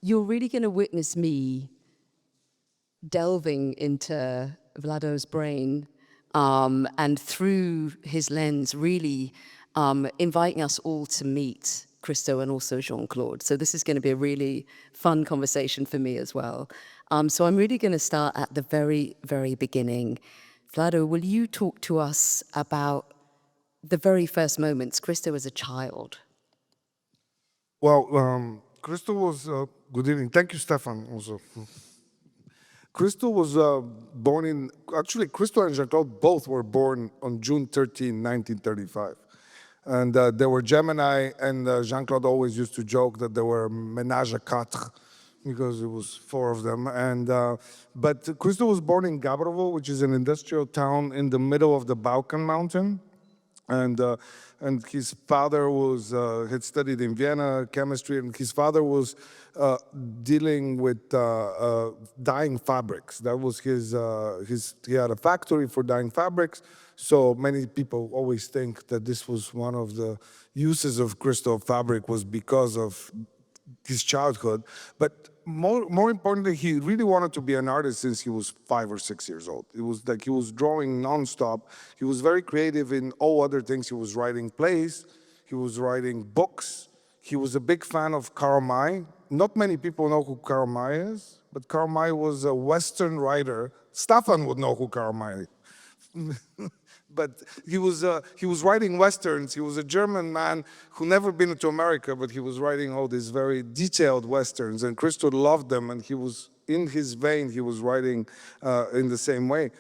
you're really going to witness me delving into Vlado's brain and through his lens, really inviting us all to meet Christo and also Jeanne-Claude. So this is going to be a really fun conversation for me as well. So I'm really going to start at the very, very beginning. Vlado, will you talk to us about the very first moments, Christo as a child? Well, Christo was, good evening. Thank you, Stefan, also. Christo was born in, actually, Christo and Jean-Claude both were born on June 13, 1935. And they were Gemini, and Jean-Claude always used to joke that they were ménage à quatre, because it was four of them. And but Christo was born in Gabrovo, which is an industrial town in the middle of the Balkan Mountain. And his father was had studied in Vienna chemistry, and his father was dealing with dyeing fabrics. That was his. He had a factory for dyeing fabrics. So many people always think that this was one of the uses of crystal fabric was because of his childhood. But more importantly, he really wanted to be an artist since he was 5 or 6 years old. It was like he was drawing nonstop. He was very creative in all other things. He was writing plays, he was writing books. He was a big fan of Karl May. Not many people know who Karl May is, but Karl May was a Western writer. Stefan would know who Karl May is. But he was writing westerns. He was a German man who never been to America, but he was writing all these very detailed westerns, and Christo loved them, and he was in his vein. He was writing in the same way,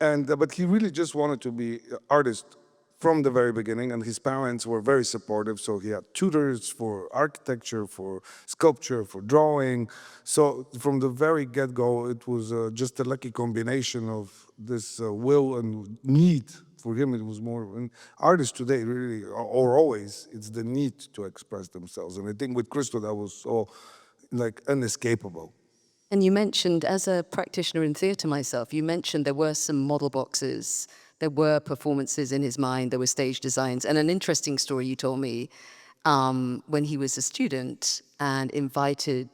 and but he really just wanted to be an artist from the very beginning, and his parents were very supportive. So he had tutors for architecture, for sculpture, for drawing. So from the very get-go, it was just a lucky combination of this will and need. For him, it was more, and artists today really, or always, it's the need to express themselves. And I think with Christo, that was so like inescapable. And you mentioned, as a practitioner in theatre myself, you mentioned there were some model boxes, there were performances in his mind, there were stage designs. And an interesting story you told me when he was a student and invited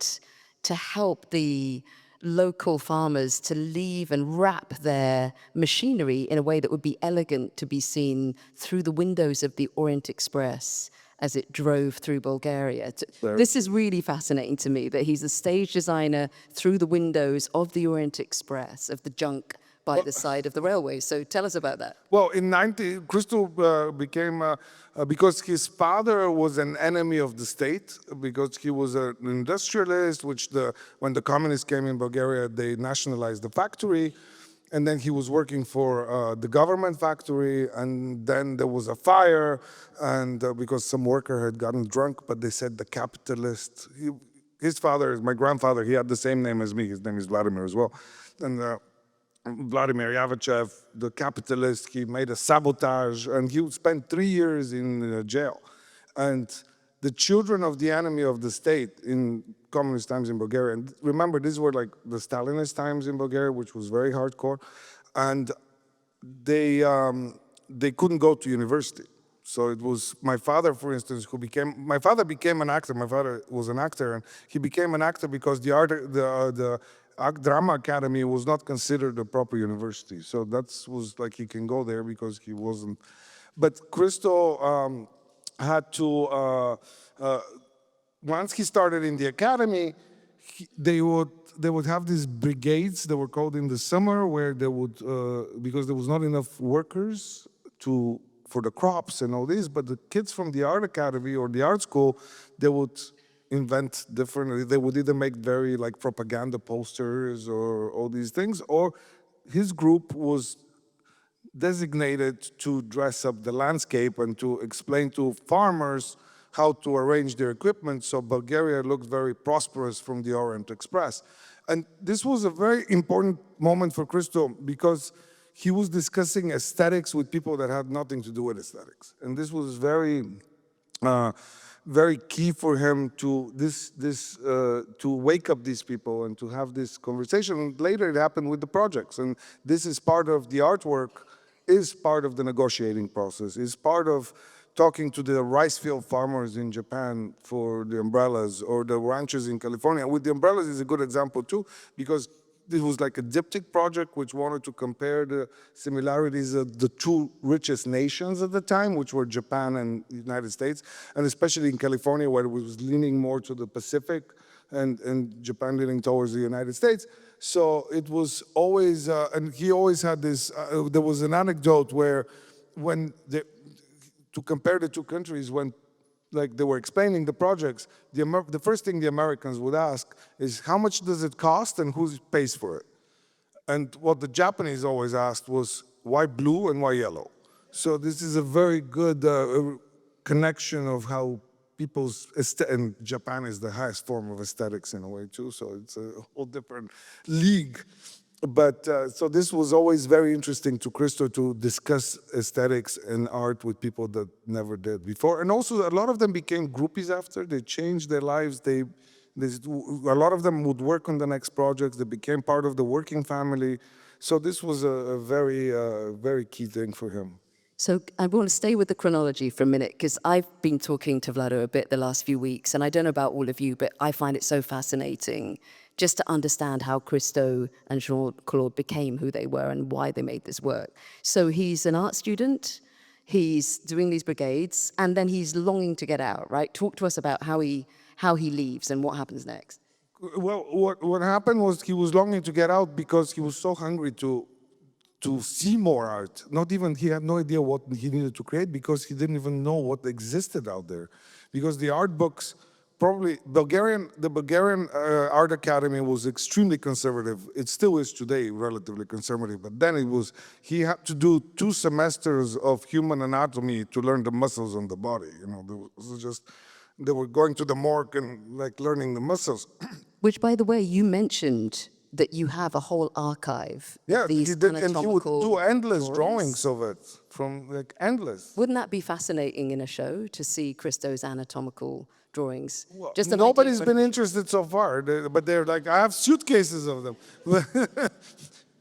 to help the local farmers to leave and wrap their machinery in a way that would be elegant to be seen through the windows of the Orient Express as it drove through Bulgaria. This is really fascinating to me, that he's a stage designer through the windows of the Orient Express, of the junk by the side of the railway. So tell us about that. Well, in Christo became, because his father was an enemy of the state, because he was an industrialist, when the communists came in Bulgaria, they nationalized the factory. And then he was working for the government factory, and then there was a fire, and because some worker had gotten drunk, but they said the capitalist, his father, my grandfather, he had the same name as me, his name is Vladimir as well. And Vladimir Yavachev, the capitalist, he made a sabotage, and he spent 3 years in jail. And the children of the enemy of the state in communist times in Bulgaria, and remember, these were like the Stalinist times in Bulgaria, which was very hardcore, and they couldn't go to university. So it was my father, for instance, my father became an actor. My father was an actor, and he became an actor because the drama academy was not considered a proper university. So that was like he can go there because he wasn't. But Christo had to, once he started in the academy, they would have these brigades that were called in the summer, where they would, because there was not enough workers for the crops and all this, but the kids from the art academy or the art school, they would invent different, they would either make very like propaganda posters or all these things, or his group was designated to dress up the landscape and to explain to farmers how to arrange their equipment so Bulgaria looked very prosperous from the Orient Express. And this was a very important moment for Christo because he was discussing aesthetics with people that had nothing to do with aesthetics. And this was very key for him to to wake up these people and to have this conversation. And later it happened with the projects. And this is part of the artwork, is part of the negotiating process, is part of talking to the rice field farmers in Japan for the umbrellas, or the ranchers in California. With the umbrellas is a good example too, because it was like a diptych project which wanted to compare the similarities of the two richest nations at the time, which were Japan and the United States, and especially in California, where it was leaning more to the Pacific, and Japan leaning towards the United States. So it was always, and he always had this, there was an anecdote where when to compare the two countries, when like they were explaining the projects, the first thing the Americans would ask is how much does it cost and who pays for it? And what the Japanese always asked was why blue and why yellow? So this is a very good connection of how people's, and Japan is the highest form of aesthetics in a way too, so it's a whole different league. But so this was always very interesting to Christo to discuss aesthetics and art with people that never did before. And also a lot of them became groupies after, they changed their lives. A lot of them would work on the next projects, they became part of the working family. So this was a very, very key thing for him. So I want to stay with the chronology for a minute, because I've been talking to Vlado a bit the last few weeks, and I don't know about all of you, but I find it so fascinating just to understand how Christo and Jean-Claude became who they were and why they made this work. So he's an art student, he's doing these brigades, and then he's longing to get out, right? Talk to us about how he leaves and what happens next. Well, what happened was he was longing to get out because he was so hungry to see more art. Not even, he had no idea what he needed to create because he didn't even know what existed out there. Because the art books, probably, the Bulgarian Art Academy was extremely conservative. It still is today relatively conservative, but then it was, he had to do 2 semesters of human anatomy to learn the muscles on the body. You know, there was just, they were going to the morgue and like learning the muscles. Which, by the way, you mentioned that you have a whole archive. Yeah, these he did, and he would anatomical do endless drawings of it, from like endless. Wouldn't that be fascinating in a show to see Christo's anatomical drawings? Well, Just an nobody's idea been interested so far, but they're like, I have suitcases of them.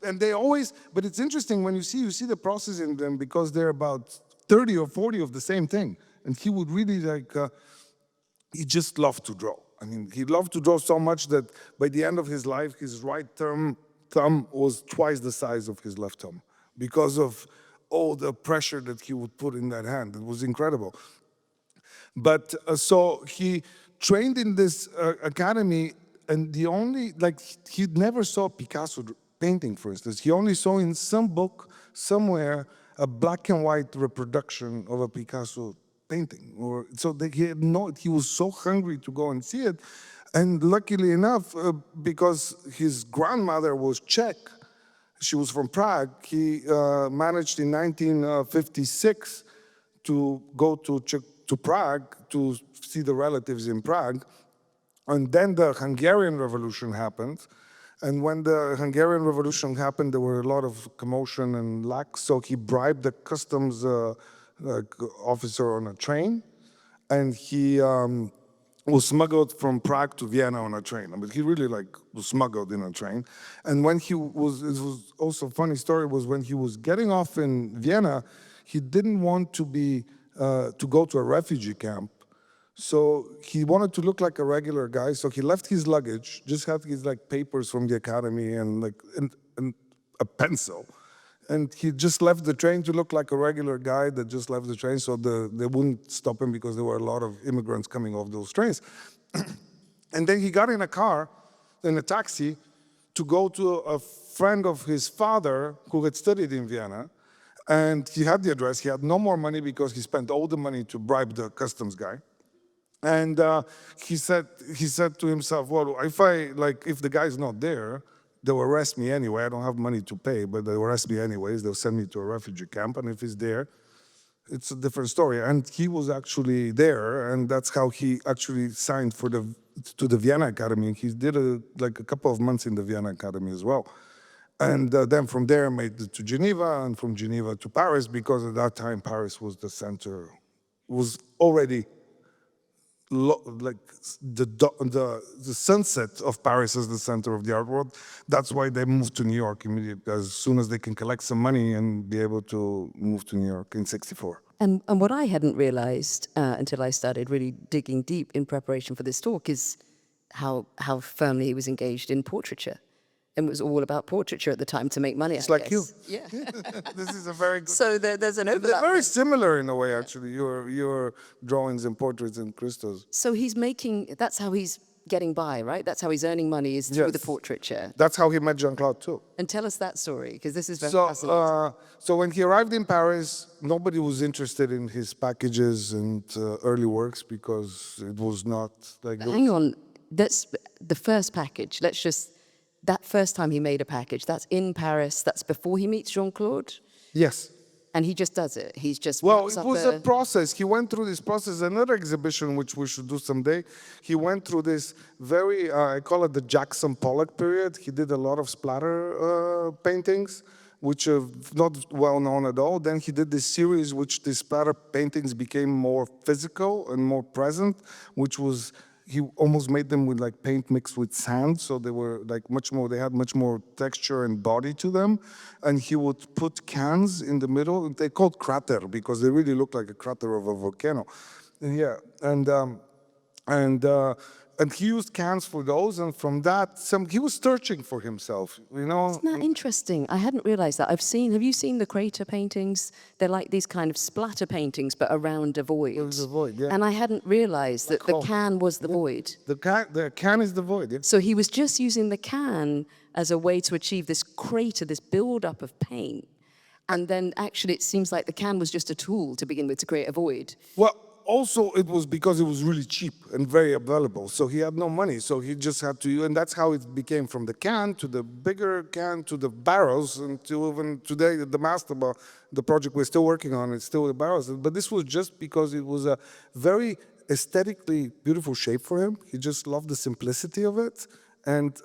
And they always, but it's interesting when you see the process in them because they're about 30 or 40 of the same thing. And he would really like, he just loved to draw. I mean, he loved to draw so much that by the end of his life, his right thumb was twice the size of his left thumb because of all the pressure that he would put in that hand. It was incredible. But so he trained in this academy, and the only, like, he never saw Picasso painting, for instance. He only saw in some book somewhere a black and white reproduction of a Picasso painting. Or so that he was so hungry to go and see it. And luckily enough, because his grandmother was Czech, she was from Prague, he managed in 1956 to go to Prague to see the relatives in Prague. And then the Hungarian Revolution happened. And when the Hungarian Revolution happened, there were a lot of commotion and lack. So he bribed the customs officer on a train, and he was smuggled from Prague to Vienna on a train. I mean, he really was smuggled in a train. And when it was also a funny story, was when he was getting off in Vienna, he didn't want to go to a refugee camp. So he wanted to look like a regular guy. So he left his luggage, just had his papers from the academy and a pencil. And he just left the train to look like a regular guy that just left the train, so they wouldn't stop him because there were a lot of immigrants coming off those trains. And then he got in a taxi, to go to a friend of his father who had studied in Vienna. And he had the address. He had no more money because he spent all the money to bribe the customs guy. And he said to himself, well, if the guy's not there, they'll arrest me anyway. I don't have money to pay, but they'll arrest me anyways. They'll send me to a refugee camp, and if he's there, it's a different story. And he was actually there, and that's how he actually signed to the Vienna Academy. He did a couple of months in the Vienna Academy as well. And then from there, made it to Geneva, and from Geneva to Paris, because at that time, Paris was the center, was already like the sunset of Paris as the center of the art world. That's why they moved to New York immediately, as soon as they can collect some money and be able to move to New York in '64. And what I hadn't realized until I started really digging deep in preparation for this talk is how firmly he was engaged in portraiture. And it was all about portraiture at the time to make money. It's I like guess. you. Yeah. This is a very good. So there's an They're overlap. very similar in a way, actually. Your drawings and portraits and Christos. So he's making, that's how he's getting by, right? That's how he's earning money is through the Yes. portraiture. That's how he met Jeanne-Claude too. And tell us that story, because this is very fascinating. So when he arrived in Paris, nobody was interested in his packages and early works because it was not like. Hang on, that's the first package. That first time he made a package, that's in Paris, that's before he meets Jean-Claude? Yes. And he just does it. He's just Well, wraps it up was a process. He went through this process. Another exhibition, which we should do someday, he went through this very, I call it the Jackson Pollock period. He did a lot of splatter paintings, which are not well known at all. Then he did this series, which the splatter paintings became more physical and more present, which was, he almost made them with like paint mixed with sand, so they were like much more, they had much more texture and body to them. And he would put cans in the middle, they called crater because they really looked like a crater of a volcano. Yeah, and he used cans for those, and from that, he was searching for himself, you know. Isn't that interesting? I hadn't realized that. Have you seen the crater paintings? They're like these kind of splatter paintings, but around a void. There's a void, yeah. And I hadn't realized that the can was the void. The can is the void, yeah. So he was just using the can as a way to achieve this crater, this buildup of paint. And then actually it seems like the can was just a tool to begin with to create a void. Well, also it was because it was really cheap and very available. So he had no money, so he just had to, and that's how it became from the can to the bigger can to the barrels, and to even today the master, the project we're still working on, it's still the barrels. But this was just because it was a very aesthetically beautiful shape for him. He just loved the simplicity of it. And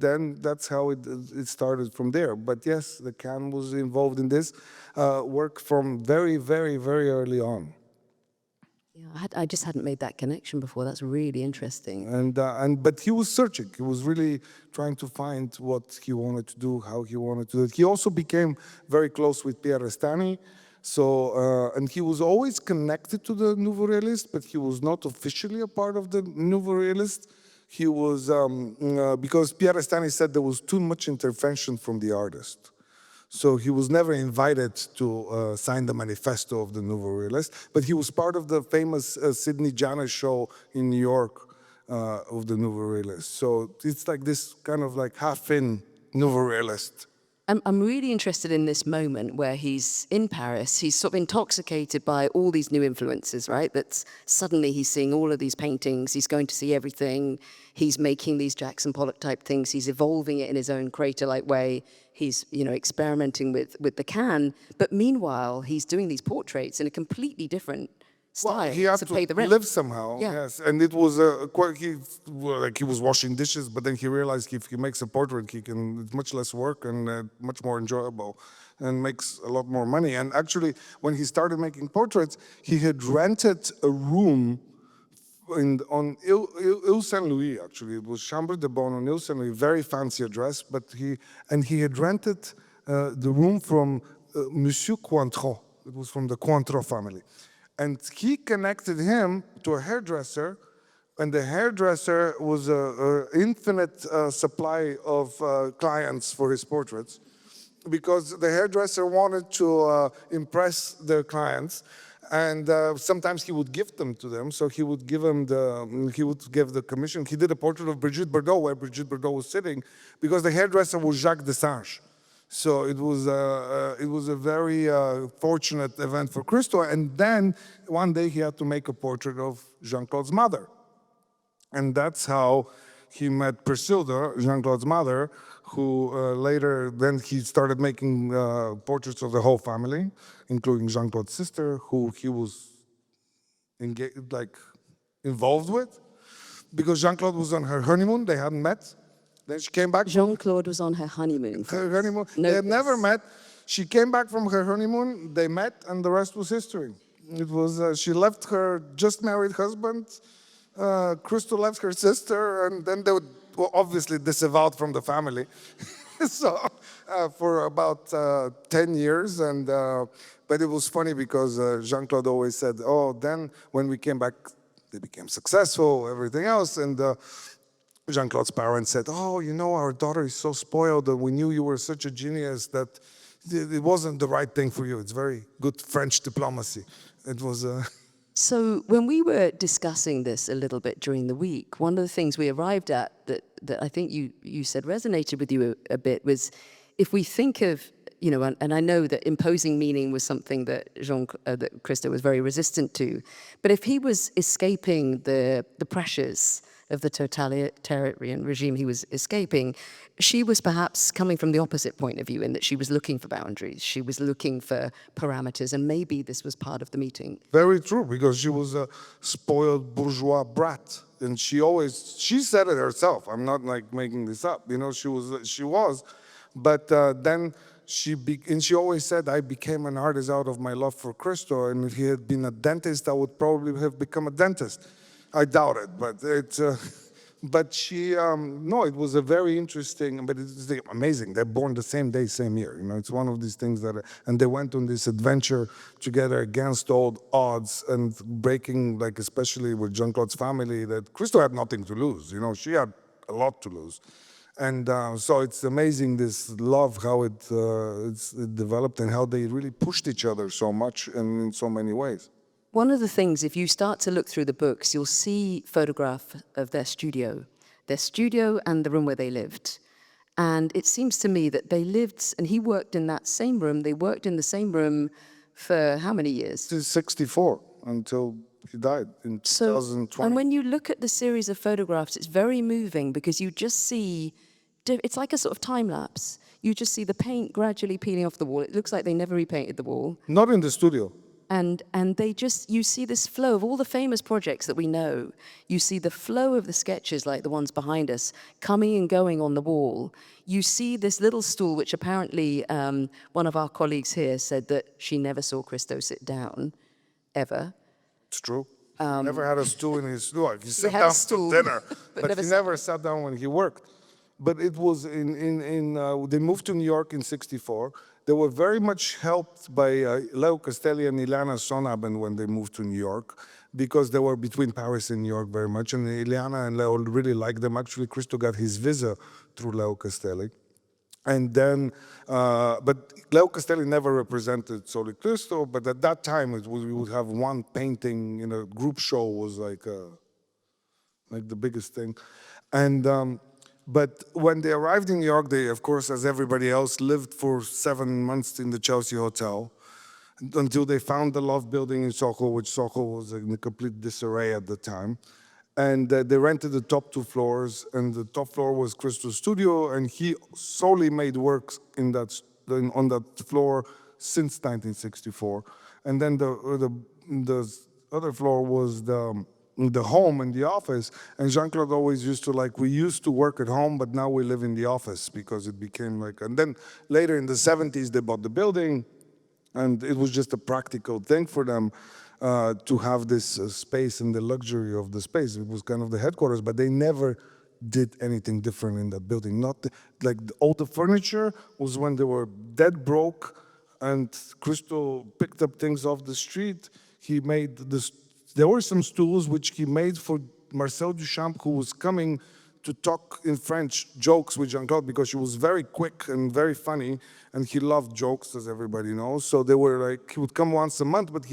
then that's how it started from there. But yes, the can was involved in this work from very, very, very early on. Yeah, I just hadn't made that connection before. That's really interesting. But he was searching. He was really trying to find what he wanted to do, how he wanted to do it. He also became very close with Pierre Restani. So, and he was always connected to the Nouveau Realist, but he was not officially a part of the Nouveau Realist. He was, because Pierre Restani said there was too much intervention from the artist. So he was never invited to sign the manifesto of the Nouveau Realist, but he was part of the famous Sidney Janis show in New York of the Nouveau Realist. So it's like this kind of like half-in Nouveau Realist. I'm really interested in this moment where he's in Paris, he's sort of intoxicated by all these new influences, right? That suddenly he's seeing all of these paintings, he's going to see everything, he's making these Jackson Pollock type things, he's evolving it in his own crater-like way, he's, you know, experimenting with the can, but meanwhile, he's doing these portraits in a completely different style. Well, he had to pay the rent. live somehow, Yeah. yes. And it was he was washing dishes, but then he realized if he makes a portrait, it's much less work and much more enjoyable and makes a lot more money. And actually, when he started making portraits, he had rented a room on Ile Saint-Louis, actually. It was Chambre de Bonne on Ile Saint-Louis, very fancy address, but he had rented the room from Monsieur Cointreau. It was from the Cointreau family. And he connected him to a hairdresser, and the hairdresser was an infinite supply of clients for his portraits, because the hairdresser wanted to impress their clients, and sometimes he would gift them to them. So he would give the commission. He did a portrait of Brigitte Bardot, where Brigitte Bardot was sitting, because the hairdresser was Jacques Dessange. So it was a very fortunate event for Christo. And then one day he had to make a portrait of Jean-Claude's mother. And that's how he met Priscilla, Jean-Claude's mother, who later, then he started making portraits of the whole family, including Jean-Claude's sister, who he was involved with. Because Jean-Claude was on her honeymoon, they hadn't met. Then she came back. Jean-Claude was on her honeymoon. Her honeymoon. No, They had never met. She came back from her honeymoon, they met, and the rest was history. It was, she left her just married husband, Christo left her sister, and then they were obviously disavowed from the family. So for about 10 years, and but it was funny because Jean-Claude always said, oh, then when we came back, they became successful, everything else, and Jean-Claude's parents said, oh, you know, our daughter is so spoiled, and we knew you were such a genius that it wasn't the right thing for you. It's very good French diplomacy. It was... So when we were discussing this a little bit during the week, one of the things we arrived at that I think you said resonated with you a bit was, if we think of, you know, and I know that imposing meaning was something that that Christo was very resistant to, but if he was escaping the pressures of the totalitarian regime he was escaping, she was perhaps coming from the opposite point of view, in that she was looking for boundaries, she was looking for parameters, and maybe this was part of the meeting. Very true, because she was a spoiled bourgeois brat, and she said it herself. I'm not like making this up. You know, she was, but then and she always said, I became an artist out of my love for Christo, and if he had been a dentist, I would probably have become a dentist. I doubt it, but it's. But she, no, it was a very interesting, but it's amazing. They're born the same day, same year. You know, it's one of these things that, and they went on this adventure together against all odds and breaking, like especially with Jean-Claude's family, that Christo had nothing to lose. You know, she had a lot to lose. And so it's amazing, this love, how it developed and how they really pushed each other so much and in so many ways. One of the things, if you start to look through the books, you'll see photograph of their studio and the room where they lived. And it seems to me that they lived, and he worked in that same room, they worked in the same room for how many years? Since 64, until he died in 2020. And when you look at the series of photographs, it's very moving, because you just see, it's like a sort of time lapse. You just see the paint gradually peeling off the wall. It looks like they never repainted the wall. Not in the studio. And they just, you see this flow of all the famous projects that we know. You see the flow of the sketches, like the ones behind us, coming and going on the wall. You see this little stool, which apparently one of our colleagues here said that she never saw Christo sit down, ever. It's true. He never had a stool in his stool. He sat had down a stool, for dinner, but he never sat down when he worked. But it was they moved to New York in 64. They were very much helped by Leo Castelli and Ileana Sonaben when they moved to New York, because they were between Paris and New York very much. And Ileana and Leo really liked them. Actually, Christo got his visa through Leo Castelli. And then, but Leo Castelli never represented solely Christo, but at that time we would have one painting in a group show was like the biggest thing. And but when they arrived in New York, they, of course, as everybody else, lived for 7 months in the Chelsea Hotel until they found the Love Building in Soho, which Soho was in a complete disarray at the time. And they rented the top 2 floors, and the top floor was Christo's studio, and he solely made works on that floor since 1964. And then the other floor was the home and the office, and Jean-Claude always used to we used to work at home, but now we live in the office, because it became and then later in the 70s they bought the building, and it was just a practical thing for them to have this space and the luxury of the space. It was kind of the headquarters, but they never did anything different in that building. Not all the furniture was when they were dead broke, and Christo picked up things off the street. He made this. There were some stools which he made for Marcel Duchamp, who was coming to talk in French jokes with Jean-Claude, because she was very quick and very funny, and he loved jokes, as everybody knows. So they were he would come once a month, but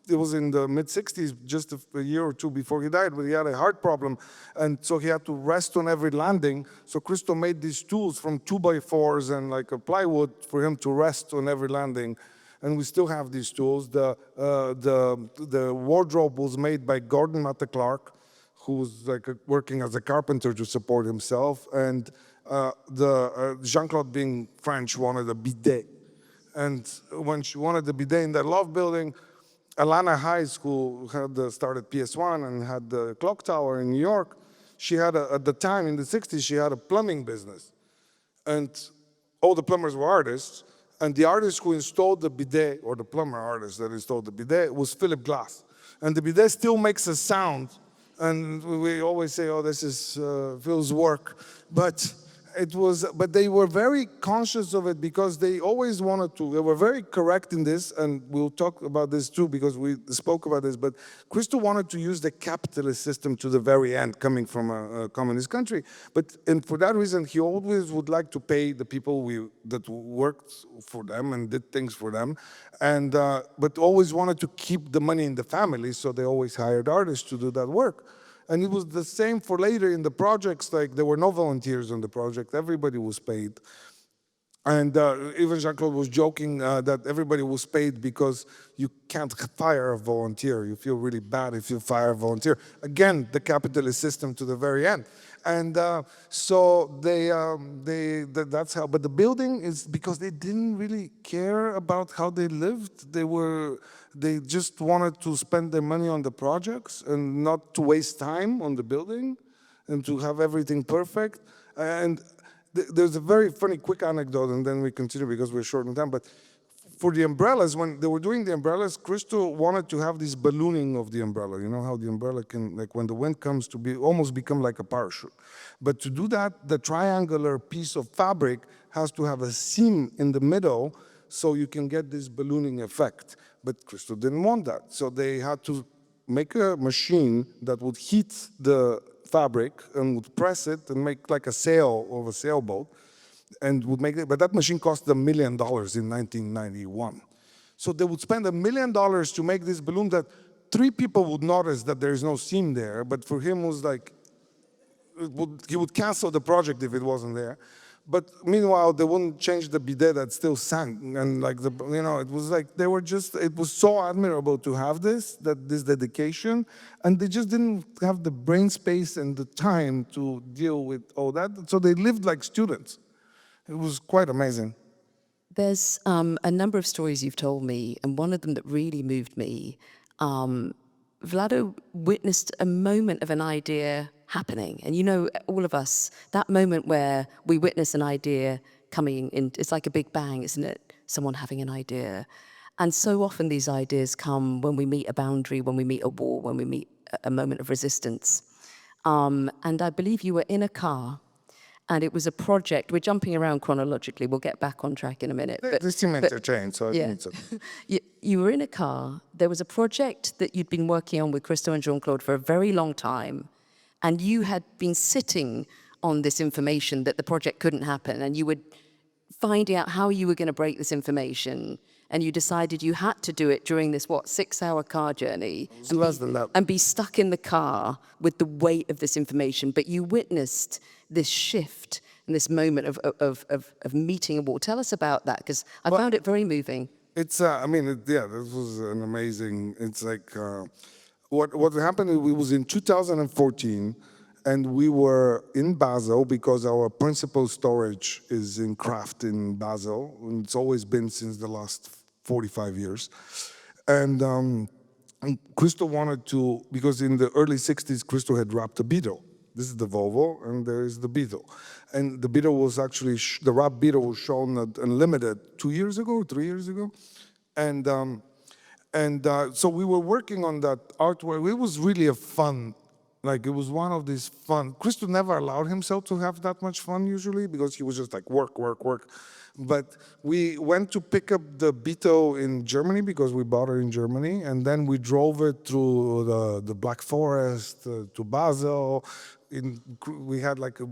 it was in the mid-60s, just a year or two before he died, but he had a heart problem, and so he had to rest on every landing. So Christo made these stools from 2x4s and a plywood for him to rest on every landing. And we still have these tools. The wardrobe was made by Gordon Matta Clark, who was working as a carpenter to support himself. And Jean-Claude, being French, wanted a bidet. And when she wanted the bidet in that Love Building, Alana Hayes, who had started PS1 and had the clock tower in New York, she had at the time in the 60s, she had a plumbing business. And all the plumbers were artists. And the artist who installed the bidet, or the plumber artist that installed the bidet, was Philip Glass. And the bidet still makes a sound. And we always say, oh, this is Phil's work. But they were very conscious of it because they always wanted to, they were very correct in this, and we'll talk about this too because we spoke about this, but Christo wanted to use the capitalist system to the very end, coming from a communist country. And for that reason, he always would like to pay the people that worked for them and did things for them, but always wanted to keep the money in the family, so they always hired artists to do that work. And it was the same for later in the projects, like there were no volunteers on the project, everybody was paid. And even Jean-Claude was joking that everybody was paid because you can't fire a volunteer. You feel really bad if you fire a volunteer. Again, the capitalist system to the very end. And so that's how, but the building is because they didn't really care about how they lived. They just wanted to spend their money on the projects and not to waste time on the building and to have everything perfect. And there's a very funny quick anecdote, and then we continue because we're short on time. But for the umbrellas, when they were doing the umbrellas, Christo wanted to have this ballooning of the umbrella. You know how the umbrella can, like when the wind comes, to be almost become like a parachute. But to do that, the triangular piece of fabric has to have a seam in the middle so you can get this ballooning effect. But Christo didn't want that. So they had to make a machine that would heat the fabric and would press it and make like a sail of a sailboat. And would make it, but that machine cost $1 million in 1991. So they would spend $1 million to make this balloon that 3 people would notice that there is no seam there, but for him it was like, he would cancel the project if it wasn't there. But meanwhile, they wouldn't change the bidet that still sank, and like it was like it was so admirable to have this dedication, and they just didn't have the brain space and the time to deal with all that. So they lived like students. It was quite amazing. There's a number of stories you've told me, and one of them that really moved me. Vlado witnessed a moment of an idea happening. And you know, all of us, that moment where we witness an idea coming in, it's like a big bang, isn't it? Someone having an idea. And so often these ideas come when we meet a boundary, when we meet a war, when we meet a moment of resistance. And I believe you were in a car, and it was a project. We're jumping around chronologically. We'll get back on track in a minute. This seemed interchanged, so I think it's okay. You were in a car. There was a project that you'd been working on with Christo and Jeanne-Claude for a very long time, and you had been sitting on this information that the project couldn't happen, and you were finding out how you were going to break this information, and you decided you had to do it during this, 6-hour car journey, and be stuck in the car with the weight of this information. But you witnessed this shift and this moment of meeting a wall. Tell us about that, because I found it very moving. It's, this was an amazing, it's like, what happened, it was in 2014, and we were in Basel because our principal storage is in Kraft in Basel, and it's always been since the last 45 years. And Christo wanted to, because in the early 60s, Christo had wrapped a Beetle. This is the Volvo, and there is the Beetle. And the Beetle was actually, the wrapped Beetle was shown at Unlimited 3 years ago. And so we were working on that artwork. It was really a fun, it was one of these fun. Christo never allowed himself to have that much fun usually because he was just like work. But we went to pick up the Beetle in Germany because we bought it in Germany, and then we drove it through the Black Forest to Basel. We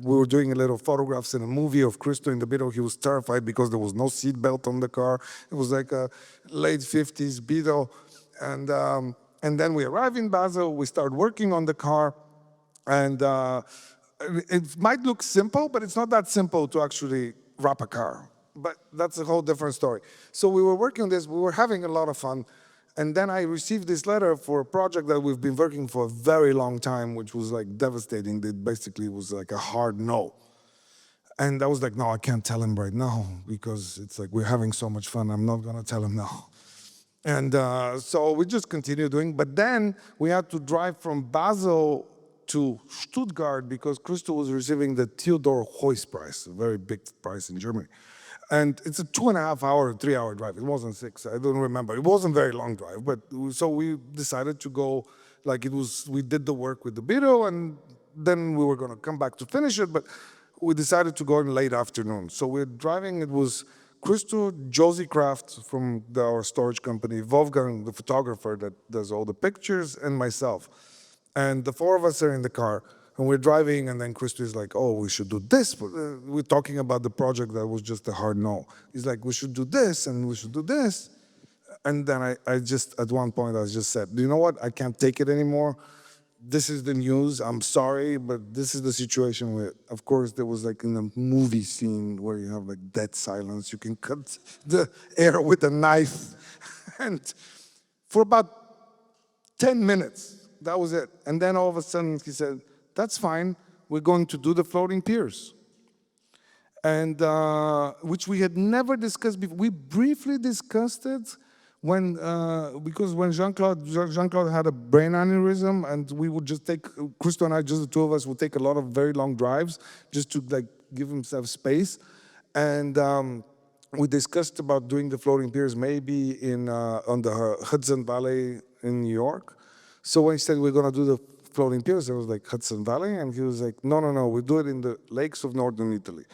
were doing a little photographs in a movie of Christo in the Beetle. He was terrified because there was no seat belt on the car. It was like a late 50s Beetle. And then we arrive in Basel, we start working on the car, and it might look simple, but it's not that simple to actually wrap a car. But that's a whole different story. So we were working on this, we were having a lot of fun, and then I received this letter for a project that we've been working for a very long time, which was like devastating. It basically was like a hard no. And I was like, no, I can't tell him right now, because it's like we're having so much fun, I'm not gonna tell him no. And so we just continued doing, but then we had to drive from Basel to Stuttgart because Christo was receiving the Theodor Heuss Prize, a very big prize in Germany. And it's a 2.5 hour, 3 hour drive. It wasn't 6. I don't remember. It wasn't a very long drive, but so we decided to go. Like it was, we did the work with the Beetle, and then we were going to come back to finish it. But we decided to go in late afternoon. So we're driving. It was Christo, Josie Kraft from our storage company, Wolfgang, the photographer that does all the pictures, and myself. And the four of us are in the car, and we're driving, and then Christo is like, oh, we should do this. We're talking about the project that was just a hard no. He's like, we should do this, and we should do this. And then I just, at one point, I just said, you know what? I can't take it anymore. This is the news. I'm sorry, but this is the situation where, of course, there was like in a movie scene where you have like dead silence. You can cut the air with a knife. And for about 10 minutes, that was it. And then all of a sudden he said, that's fine. We're going to do the floating piers. And which we had never discussed before. We briefly discussed it when, because when Jean-Claude had a brain aneurysm, and we would just take, Christo and I, just the two of us, would take a lot of very long drives just to like give himself space. And we discussed about doing the floating piers maybe in on the Hudson Valley in New York. So when he said we're gonna do the floating piers, I was like, Hudson Valley? And he was like, no, we do it in the lakes of northern Italy.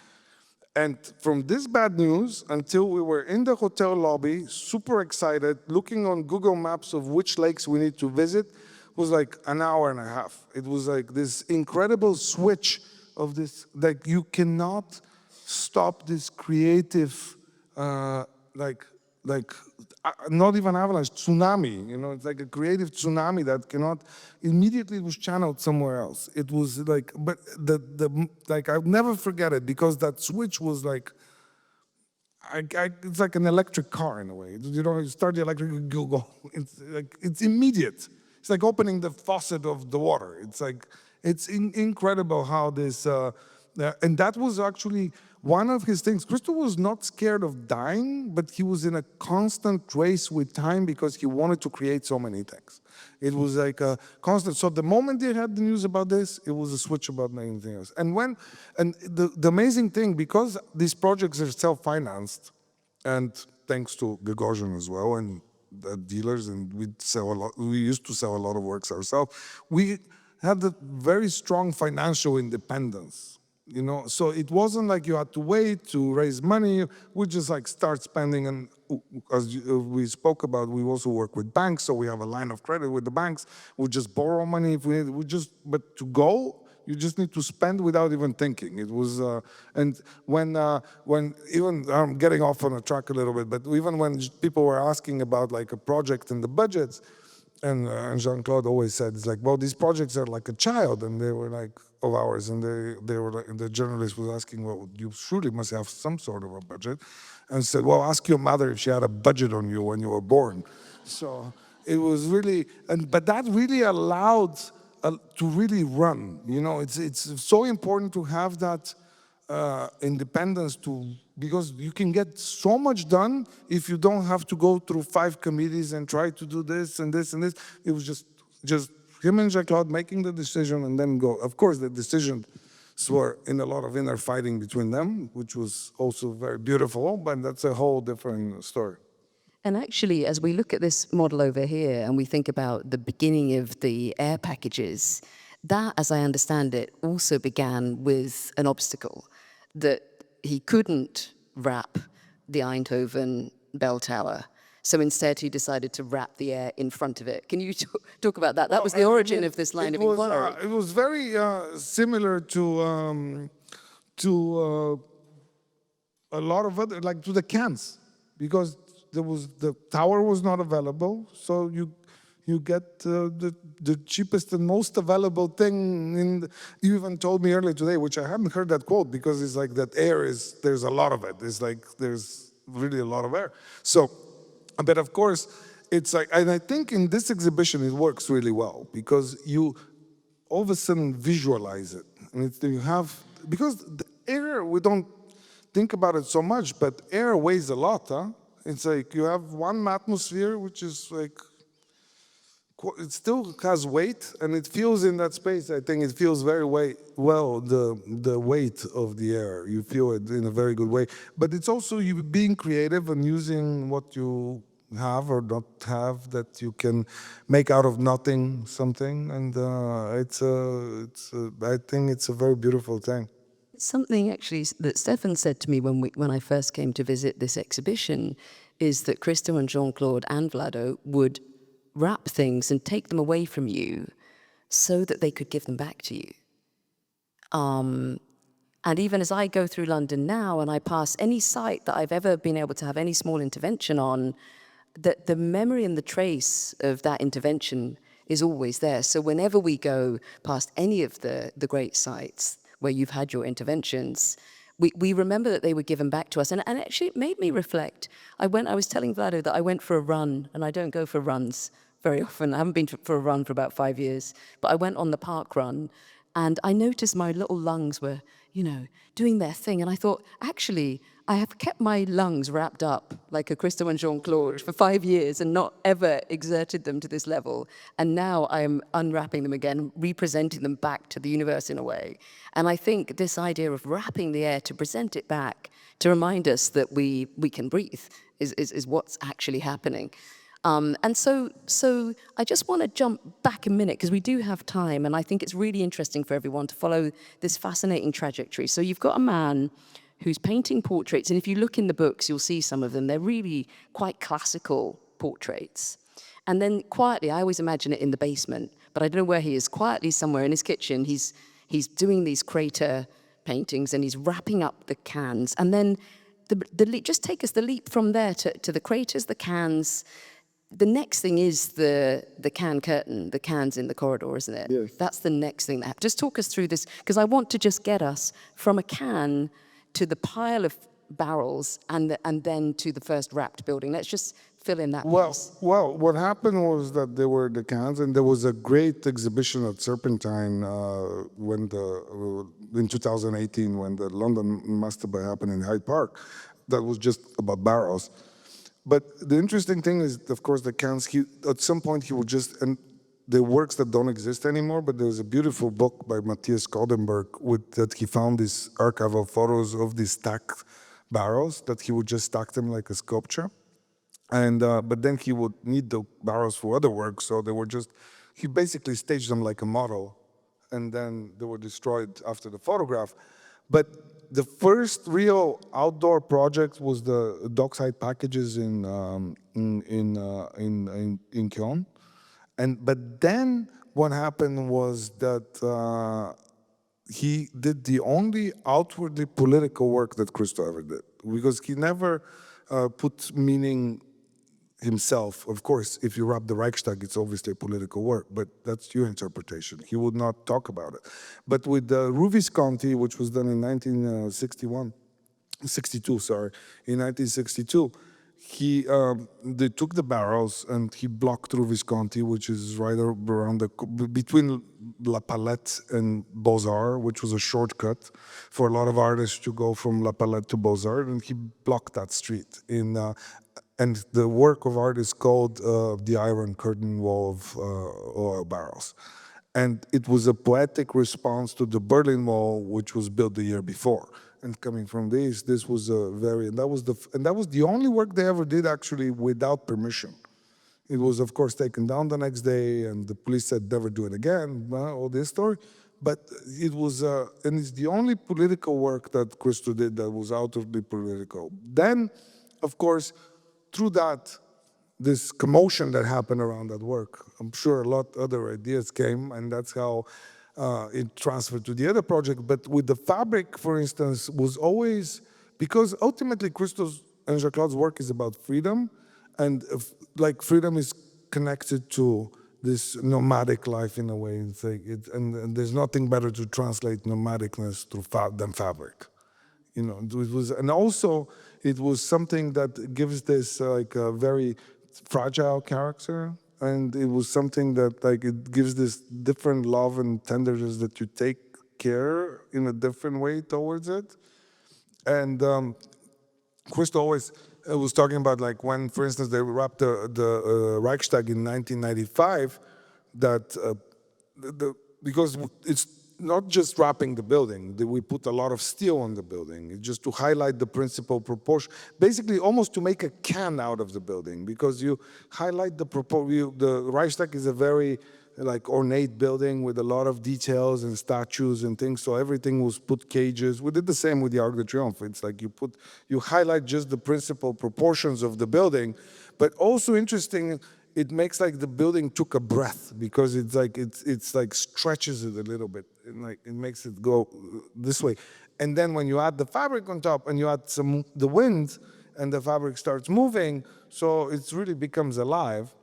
And from this bad news until we were in the hotel lobby, super excited, looking on Google Maps of which lakes we need to visit, was like an hour and a half. It was like this incredible switch of this, like you cannot stop this creative, not even avalanche, tsunami, you know, it's like a creative tsunami that cannot, immediately it was channeled somewhere else. It was like, but like, I'll never forget it because that switch was like, it's like an electric car in a way. You know, you start the electric, go. It's like, it's immediate. It's like opening the faucet of the water. It's like, it's incredible how this, and that was actually one of his things. Christo was not scared of dying, but he was in a constant race with time because he wanted to create so many things. It was like a constant. So the moment they had the news about this, it was a switch about anything else. And the amazing thing, because these projects are self-financed, and thanks to Gagosian as well, and the dealers, and we used to sell a lot of works ourselves, we had a very strong financial independence. You know, so it wasn't like you had to wait to raise money. We just like start spending, and as we spoke about, we also work with banks, so we have a line of credit with the banks. We just borrow money if we need. But to go, you just need to spend without even thinking. It was, and when even I'm getting off on a track a little bit, but even when people were asking about like a project and the budgets, and Jean-Claude always said, it's like, well, these projects are like a child, and they were like of ours, and they were like, and the journalist was asking, well, you surely must have some sort of a budget, and said, well, ask your mother if she had a budget on you when you were born. So it was really, but that really allowed to really run. You know, it's so important to have that independence because you can get so much done if you don't have to go through 5 committees and try to do this and this and this. It was just him and Jean-Claude making the decision and then go. Of course, the decisions were in a lot of inner fighting between them, which was also very beautiful, but that's a whole different story. And actually, as we look at this model over here and we think about the beginning of the air packages, that, as I understand it, also began with an obstacle that he couldn't wrap the Eindhoven bell tower. So instead, he decided to wrap the air in front of it. Can you talk about that? That was the origin of this line of inquiry. It was very similar to a lot of other, like to the cans, because the tower was not available, so you get the cheapest and most available thing. You even told me earlier today, which I haven't heard that quote, because it's like that there's a lot of it. It's like there's really a lot of air. So, but of course, it's like, and I think in this exhibition it works really well because you all of a sudden visualize it, and you have, because the air, we don't think about it so much, but air weighs a lot, huh? It's like you have one atmosphere, which is like it still has weight, and it feels in that space. I think it feels very well the weight of the air. You feel it in a very good way. But it's also you being creative and using what you have or not have that you can make out of nothing something, and I think it's a very beautiful thing. Something actually that Stefan said to me when I first came to visit this exhibition is that Christo and Jean-Claude and Vlado would wrap things and take them away from you so that they could give them back to you. And even as I go through London now and I pass any site that I've ever been able to have any small intervention on, the memory and the trace of that intervention is always there. So whenever we go past any of the great sites where you've had your interventions, we remember that they were given back to us. And actually it made me reflect. I was telling Vlado that I went for a run, and I don't go for runs very often. I haven't been for a run for about 5 years, but I went on the park run, and I noticed my little lungs were, doing their thing. And I thought, actually, I have kept my lungs wrapped up like a Christo and Jean-Claude for 5 years and not ever exerted them to this level. And now I'm unwrapping them again, representing them back to the universe in a way. And I think this idea of wrapping the air to present it back, to remind us that we can breathe, is what's actually happening. And so I just want to jump back a minute because we do have time, and I think it's really interesting for everyone to follow this fascinating trajectory. So you've got a man who's painting portraits, and if you look in the books, you'll see some of them. They're really quite classical portraits. And then quietly, I always imagine it in the basement, but I don't know where he is. Quietly somewhere in his kitchen, he's doing these crater paintings, and he's wrapping up the cans. And then just take us the leap from there to the craters, the cans. The next thing is the can curtain, the cans in the corridor, isn't it? Yes. That's the next thing. Just talk us through this, because I want to just get us from a can to the pile of barrels and then to the first wrapped building. Let's just fill in that piece. Well, what happened was that there were the cans, and there was a great exhibition at Serpentine in 2018 when the London Mastaba happened in Hyde Park. That was just about barrels. But the interesting thing is, of course, the cans. At some point he would just, and the works that don't exist anymore. But there's a beautiful book by Matthias Kaldenberg that he found these archival photos of these stacked barrels that he would just stack them like a sculpture. And but then he would need the barrels for other work, so he basically staged them like a model, and then they were destroyed after the photograph. But the first real outdoor project was the dockside packages in Köln, but then what happened was that he did the only outwardly political work that Christo ever did, because he never put meaning himself. Of course, if you wrap the Reichstag, it's obviously a political work, but that's your interpretation. He would not talk about it. But with the Rue Visconti, which was done in 1962, they took the barrels and he blocked Rue Visconti, which is right around between La Palette and Beaux-Arts, which was a shortcut for a lot of artists to go from La Palette to Beaux-Arts, and he blocked that street and the work of art is called the Iron Curtain Wall of Oil Barrels. And it was a poetic response to the Berlin Wall, which was built the year before. And coming from this was that was the only work they ever did actually without permission. It was, of course, taken down the next day, and the police said never do it again. All this story, but it was, and it's the only political work that Christo did that was outwardly political. Then, of course, through that, this commotion that happened around that work, I'm sure a lot other ideas came, and that's how it transferred to the other project. But with the fabric, for instance, was always, because ultimately Christo's and Jean-Claude's work is about freedom, and freedom is connected to this nomadic life in a way. And there's nothing better to translate nomadicness than fabric. And also it was something that gives this a very fragile character, and it was something that it gives this different love and tenderness that you take care in a different way towards it. And Christo always was talking about when, for instance, they wrapped the Reichstag in 1995. that because it's not just wrapping the building, we put a lot of steel on the building just to highlight the principal proportion, basically almost to make a can out of the building, because you highlight the the Reichstag is a very like ornate building with a lot of details and statues and things, so everything was put cages. We did the same with the Arc de Triomphe. It's like you highlight just the principal proportions of the building, but also interesting, it makes like the building took a breath, because it's like stretches it a little bit, and like it makes it go this way. And then when you add the fabric on top and you add the wind, and the fabric starts moving, so it really becomes alive.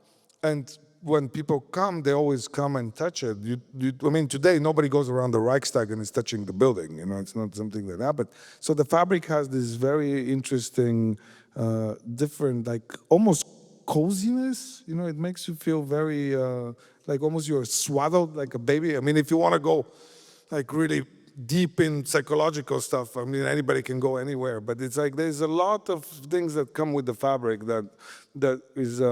And when people come, they always come and touch it. I mean, today nobody goes around the Reichstag and is touching the building. You know, it's not something that happened. So the fabric has this very interesting, different, like almost coziness. You know, it makes you feel very like almost you're swaddled like a baby. I mean, if you want to go like really deep in psychological stuff, I mean, anybody can go anywhere. But it's like there's a lot of things that come with the fabric that is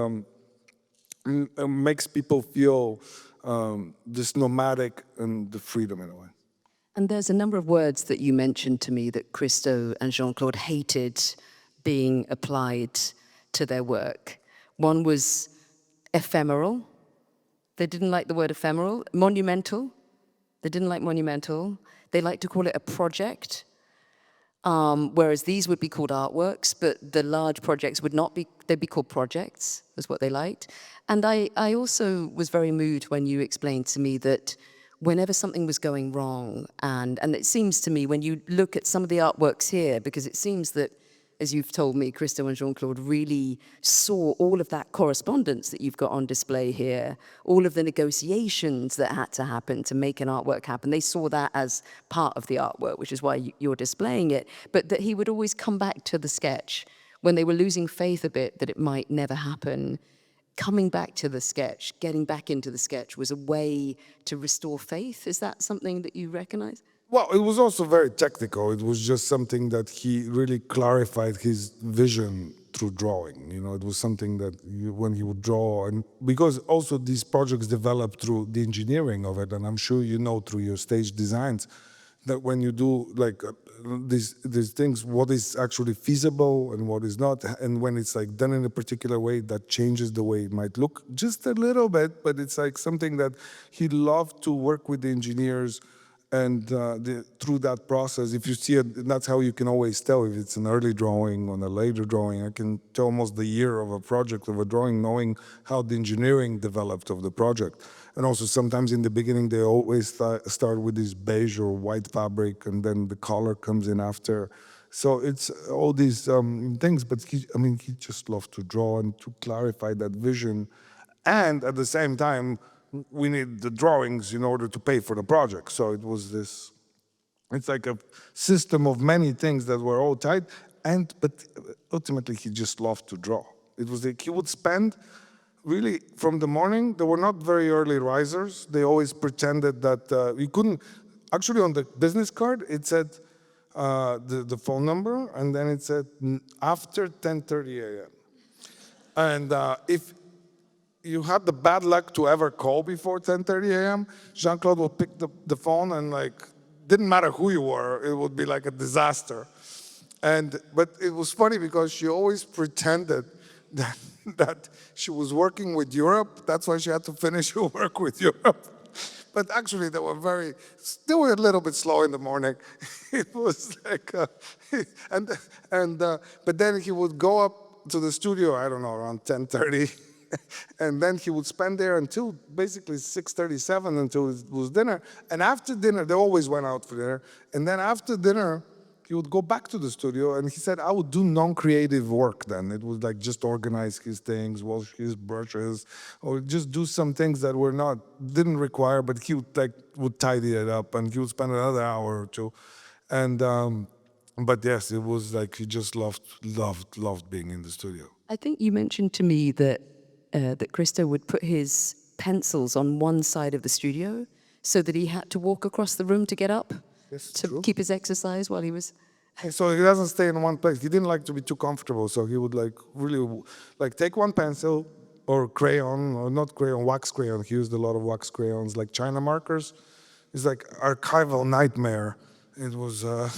makes people feel this nomadic and the freedom in a way. And there's a number of words that you mentioned to me that Christo and Jeanne-Claude hated being applied to their work. One was ephemeral. They didn't like the word ephemeral. Monumental. They didn't like monumental. They like to call it a project, whereas these would be called artworks, but the large projects would not be, they'd be called projects, is what they liked. And I also was very moved when you explained to me that whenever something was going wrong, and it seems to me when you look at some of the artworks here, because it seems that, as you've told me, Christo and Jeanne-Claude really saw all of that correspondence that you've got on display here, all of the negotiations that had to happen to make an artwork happen. They saw that as part of the artwork, which is why you're displaying it, but that he would always come back to the sketch when they were losing faith a bit that it might never happen. Coming back to the sketch, getting back into the sketch was a way to restore faith. Is that something that you recognize? Well, it was also very technical. It was just something that he really clarified his vision through drawing. You know, it was something that when he would draw, and because also these projects developed through the engineering of it, and I'm sure you know through your stage designs, that when you do like these things, what is actually feasible and what is not, and when it's like done in a particular way, that changes the way it might look just a little bit, but it's like something that he loved to work with the engineers. And through that process, if you see it, that's how you can always tell if it's an early drawing or a later drawing. I can tell almost the year of a project, of a drawing, knowing how the engineering developed of the project. And also sometimes in the beginning, they always start with this beige or white fabric, and then the color comes in after. So it's all these things, but he just loved to draw and to clarify that vision. And at the same time, we need the drawings in order to pay for the project. So it was this, it's like a system of many things that were all tied. But ultimately, he just loved to draw. It was like he would spend really from the morning. They were not very early risers. They always pretended that we couldn't. Actually, on the business card, it said the phone number, and then it said after 10:30 a.m. And if you had the bad luck to ever call before 10:30 a.m., Jeanne-Claude would pick the phone, and like, didn't matter who you were, it would be like a disaster. But it was funny because she always pretended that she was working with Europe. That's why she had to finish her work with Europe. But actually, they were a little bit slow in the morning. It was like, but then he would go up to the studio, I don't know, around 10:30. And then he would spend there until basically 6:37 until it was dinner. And after dinner, they always went out for dinner. And then after dinner, he would go back to the studio, and he said, I would do non-creative work then. It was like just organize his things, wash his brushes, or just do some things that didn't require, but he would tidy it up, and he would spend another hour or two. And but yes, it was like he just loved being in the studio. I think you mentioned to me that Christo would put his pencils on one side of the studio so that he had to walk across the room to get up keep his exercise while he was... So he doesn't stay in one place. He didn't like to be too comfortable, so he would like really like take one pencil or crayon, or not crayon, wax crayon. He used a lot of wax crayons, like China markers. It's like archival nightmare. It was a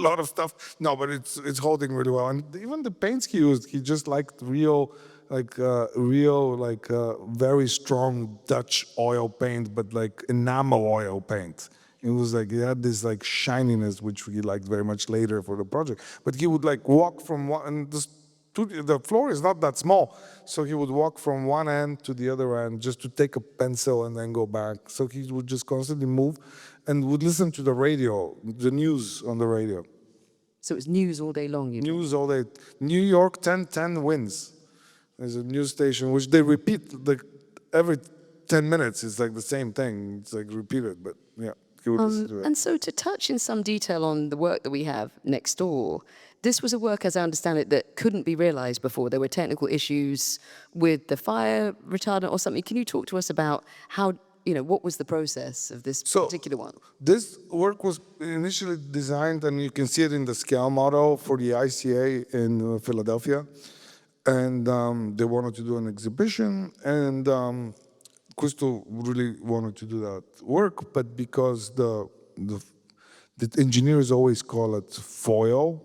lot of stuff. No, but it's holding really well. And even the paints he used, he just liked real, very strong Dutch oil paint, but like enamel oil paint. It was like, it had this like shininess, which he liked very much later for the project. But he would like walk from one, and the floor is not that small. So he would walk from one end to the other end just to take a pencil and then go back. So he would just constantly move and would listen to the radio, the news on the radio. So it's news all day long. News all day. New York 1010 wins. There's a news station which they repeat like every 10 minutes. It's like the same thing. It's like repeated, but yeah. He would listen to it. And so to touch in some detail on the work that we have next door, this was a work, as I understand it, that couldn't be realized before. There were technical issues with the fire retardant or something. Can you talk to us about how, what was the process of this particular one? This work was initially designed, and you can see it in the scale model for the ICA in Philadelphia. And they wanted to do an exhibition, and Christo really wanted to do that work, but because the engineers always call it foil,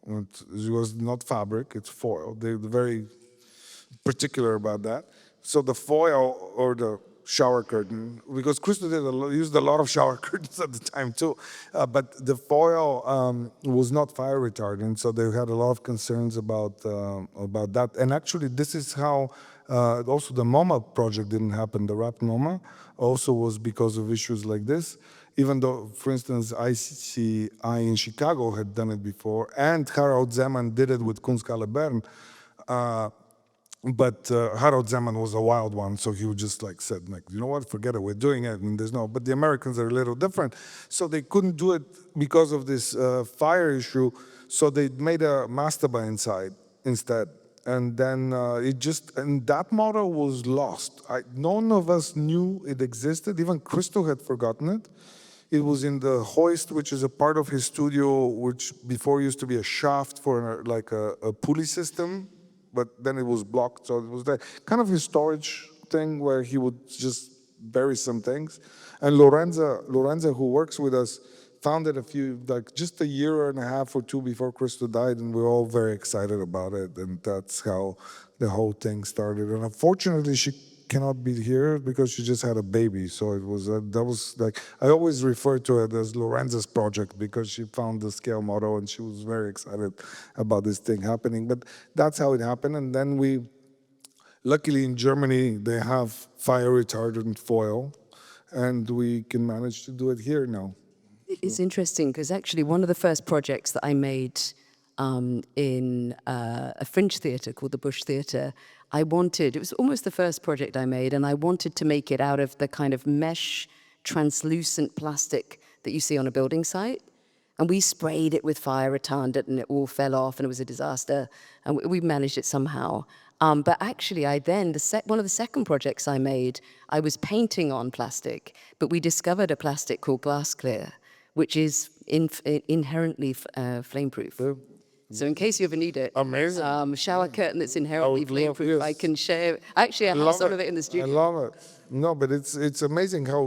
it was not fabric, it's foil. They're very particular about that. So the foil or the shower curtain, because Christo used a lot of shower curtains at the time too, but the foil was not fire retardant, so they had a lot of concerns about that. And actually, this is how also the MoMA project didn't happen. The RAP MoMA also was because of issues like this. Even though, for instance, ICI in Chicago had done it before, and Harold Zeman did it with Kunsthalle Bern. But Harold Zeman was a wild one, so he would just like said, like, you know what, forget it, we're doing it, and there's no. But the Americans are a little different, so they couldn't do it because of this fire issue. So they made a mastaba inside instead, and then and that model was lost. None of us knew it existed. Even Christo had forgotten it. It was in the hoist, which is a part of his studio, which before used to be a shaft for like a pulley system. But then it was blocked, so it was that kind of his storage thing where he would just bury some things. And Lorenza, who works with us, found it just a year and a half or two before Christo died, and we were all very excited about it, and that's how the whole thing started. And unfortunately, she cannot be here because she just had a baby, so it was that was like, I always refer to it as Lorenza's project because she found the scale model and she was very excited about this thing happening. But that's how it happened. And then luckily in Germany, they have fire retardant foil, and we can manage to do it here now. It's interesting because actually one of the first projects that I made in a fringe theatre called the Bush Theatre, it was almost the first project I made, and I wanted to make it out of the kind of mesh translucent plastic that you see on a building site. And we sprayed it with fire retardant and it all fell off and it was a disaster. And we managed it somehow. But actually, one of the second projects I made, I was painting on plastic, but we discovered a plastic called glass clear, which is inherently flame-proof. So in case you ever need it, Amazing. shower curtain that's inherently flame-proof, yes. I can share. Actually, I have some of it in the studio. I love it. No, but it's amazing how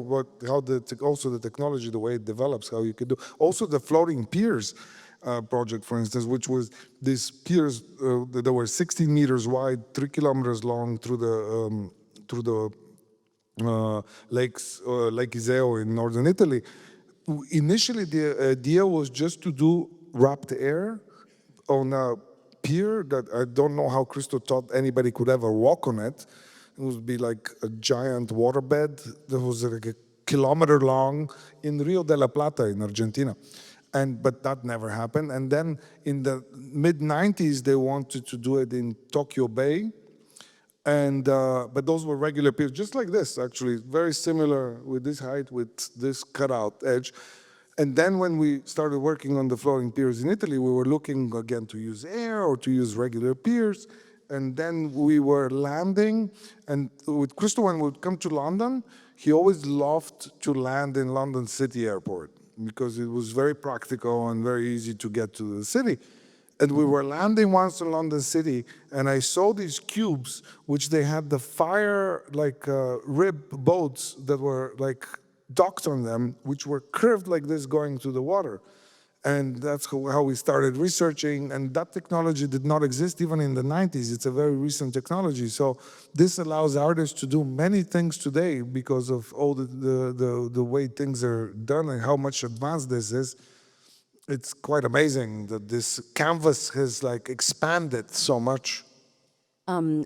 also the technology, the way it develops, how you can do. Also the floating piers project, for instance, which was these piers that were 16 meters wide, 3 kilometers long through the Lake Iseo in northern Italy. Initially, the idea was just to do wrapped air on a pier that I don't know how Christo thought anybody could ever walk on it. It would be like a giant waterbed that was like a kilometer long in Rio de la Plata in Argentina. But that never happened. And then in the mid-90s, they wanted to do it in Tokyo Bay. But those were regular piers, just like this, actually, very similar with this height, with this cutout edge. And then when we started working on the floating piers in Italy, we were looking again to use air or to use regular piers. And then we were landing, and with Christo, when we would come to London, he always loved to land in London City Airport because it was very practical and very easy to get to the city. And we were landing once in London City, and I saw these cubes, which they had the fire rib boats that were like docked on them, which were curved like this going to the water. And that's how we started researching. And that technology did not exist even in the 90s. It's a very recent technology. So this allows artists to do many things today because of all the way things are done and how much advanced this is. It's quite amazing that this canvas has like expanded so much.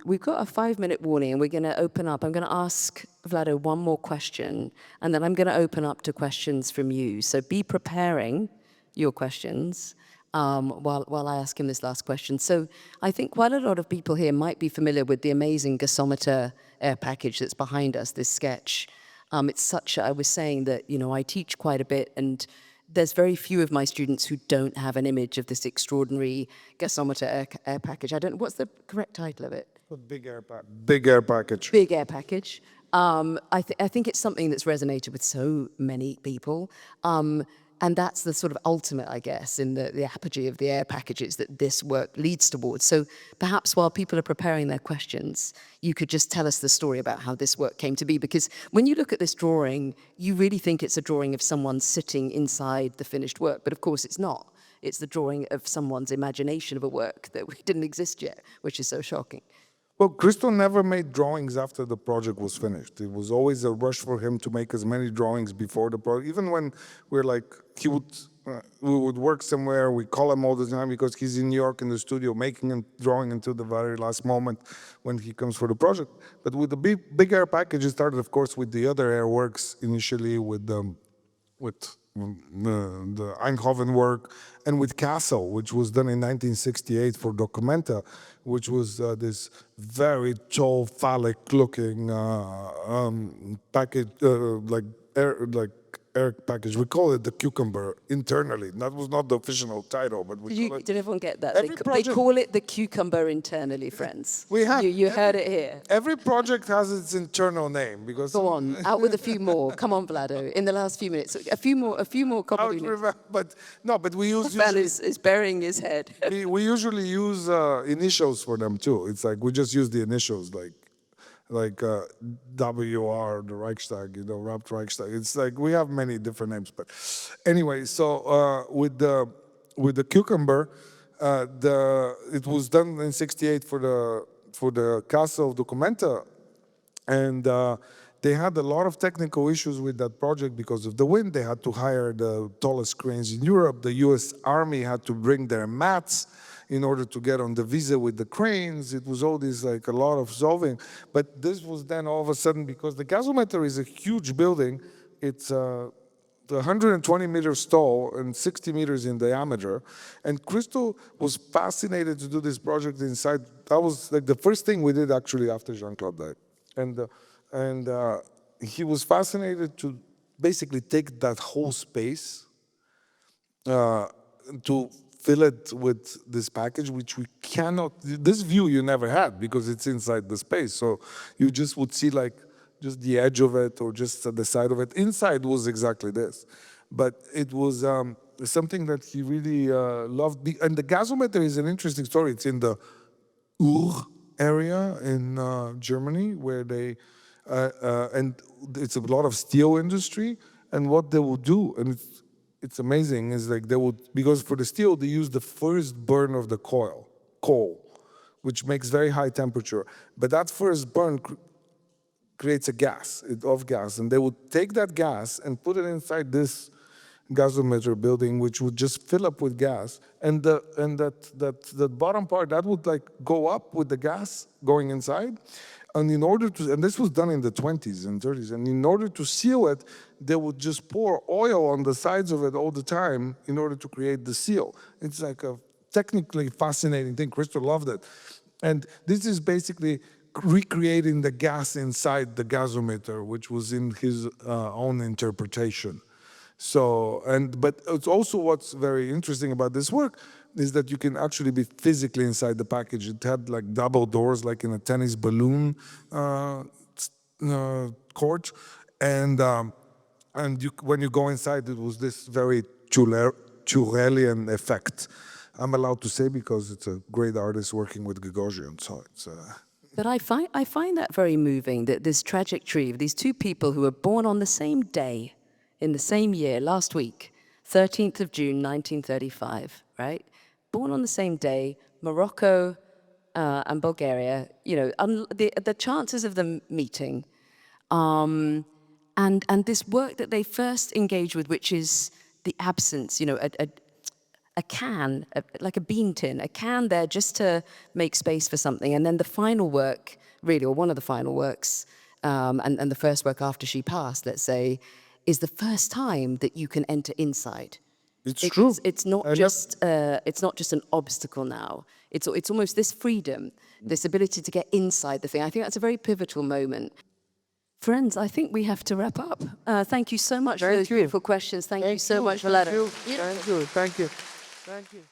We've got a 5-minute warning, and we're going to open up. I'm going to ask Vlado one more question, and then I'm going to open up to questions from you. So be preparing your questions while I ask him this last question. So I think quite a lot of people here might be familiar with the amazing gasometer air package that's behind us, this sketch. It's such, I was saying that, I teach quite a bit, and there's very few of my students who don't have an image of this extraordinary gasometer air package. I don't know, what's the correct title of it? Big air package. Big air package. Big air package. I think it's something that's resonated with so many people. And that's the sort of ultimate, I guess, in the apogee of the air packages that this work leads towards. So perhaps while people are preparing their questions, you could just tell us the story about how this work came to be. Because when you look at this drawing, you really think it's a drawing of someone sitting inside the finished work. But of course, it's not. It's the drawing of someone's imagination of a work that didn't exist yet, which is so shocking. Well, Christo never made drawings after the project was finished. It was always a rush for him to make as many drawings before the project. Even when we would work somewhere, we call him all the time because he's in New York in the studio making and drawing until the very last moment when he comes for the project. But with the big air package, it started, of course, with the other air works initially with the Eindhoven work, and with Castle, which was done in 1968 for Documenta, which was this very tall, phallic-looking package, air package. We call it the cucumber internally. That was not the official title, but we call it. Did everyone get that? Every They call it the cucumber internally, friends. We have. You heard it here. Every project has its internal name because. Go on, out with a few more. Come on, Vlado. In the last few minutes, a few more. But we use. Van is burying his head. we usually use initials for them too. It's like we just use the initials, like WR, the Reichstag, Rabt Reichstag. It's like we have many different names, but anyway. So with the cucumber, it was done in '68 for the Castle of Documenta, and they had a lot of technical issues with that project because of the wind. They had to hire the tallest cranes in Europe. The U.S. Army had to bring their mats in order to get on the visa with the cranes. It was all this, like a lot of solving. But this was then all of a sudden, because the gasometer is a huge building. It's 120 meters tall and 60 meters in diameter. And Christo was fascinated to do this project inside. That was like the first thing we did actually after Jeanne-Claude died. And he was fascinated to basically take that whole space to fill it with this package, which we cannot, this view you never had because it's inside the space. So you just would see like just the edge of it or just the side of it. Inside was exactly this. But it was something that he really loved. And the gasometer is an interesting story. It's in the Ur area in Germany where they, and it's a lot of steel industry. And what they would do, and it's amazing, is like they would, because for the steel, they use the first burn of the coal, which makes very high temperature. But that first burn creates a gas, off gas, and they would take that gas and put it inside this gasometer building, which would just fill up with gas, and that bottom part that would like go up with the gas going inside, and in order to, and this was done in the 20s and 30s, and in order to seal it, they would just pour oil on the sides of it all the time in order to create the seal. It's like a technically fascinating thing. Christo loved it, and this is basically recreating the gas inside the gasometer, which was in his own interpretation. So, but it's also what's very interesting about this work is that you can actually be physically inside the package. It had like double doors, like in a tennis balloon court, and when you go inside, it was this very Churrellian effect. I'm allowed to say because it's a great artist working with Gagosian. So it's But I find that very moving, that this trajectory of these two people who were born on the same day, in the same year, last week, 13th of June, 1935, right? Born on the same day, Morocco and Bulgaria, you know, the chances of them meeting, and this work that they first engage with, which is the absence, you know, a can, like a bean tin, a can there just to make space for something. And then the final work, really, or one of the final works, and the first work after she passed, let's say, is the first time that you can enter inside. it's true. It's not just an obstacle now. It's almost this freedom, this ability to get inside the thing. I think that's a very pivotal moment. Friends, I think we have to wrap up. Thank you so much for those beautiful questions. Thank you so much, Vladimir. Thank you. Thank you. Thank you.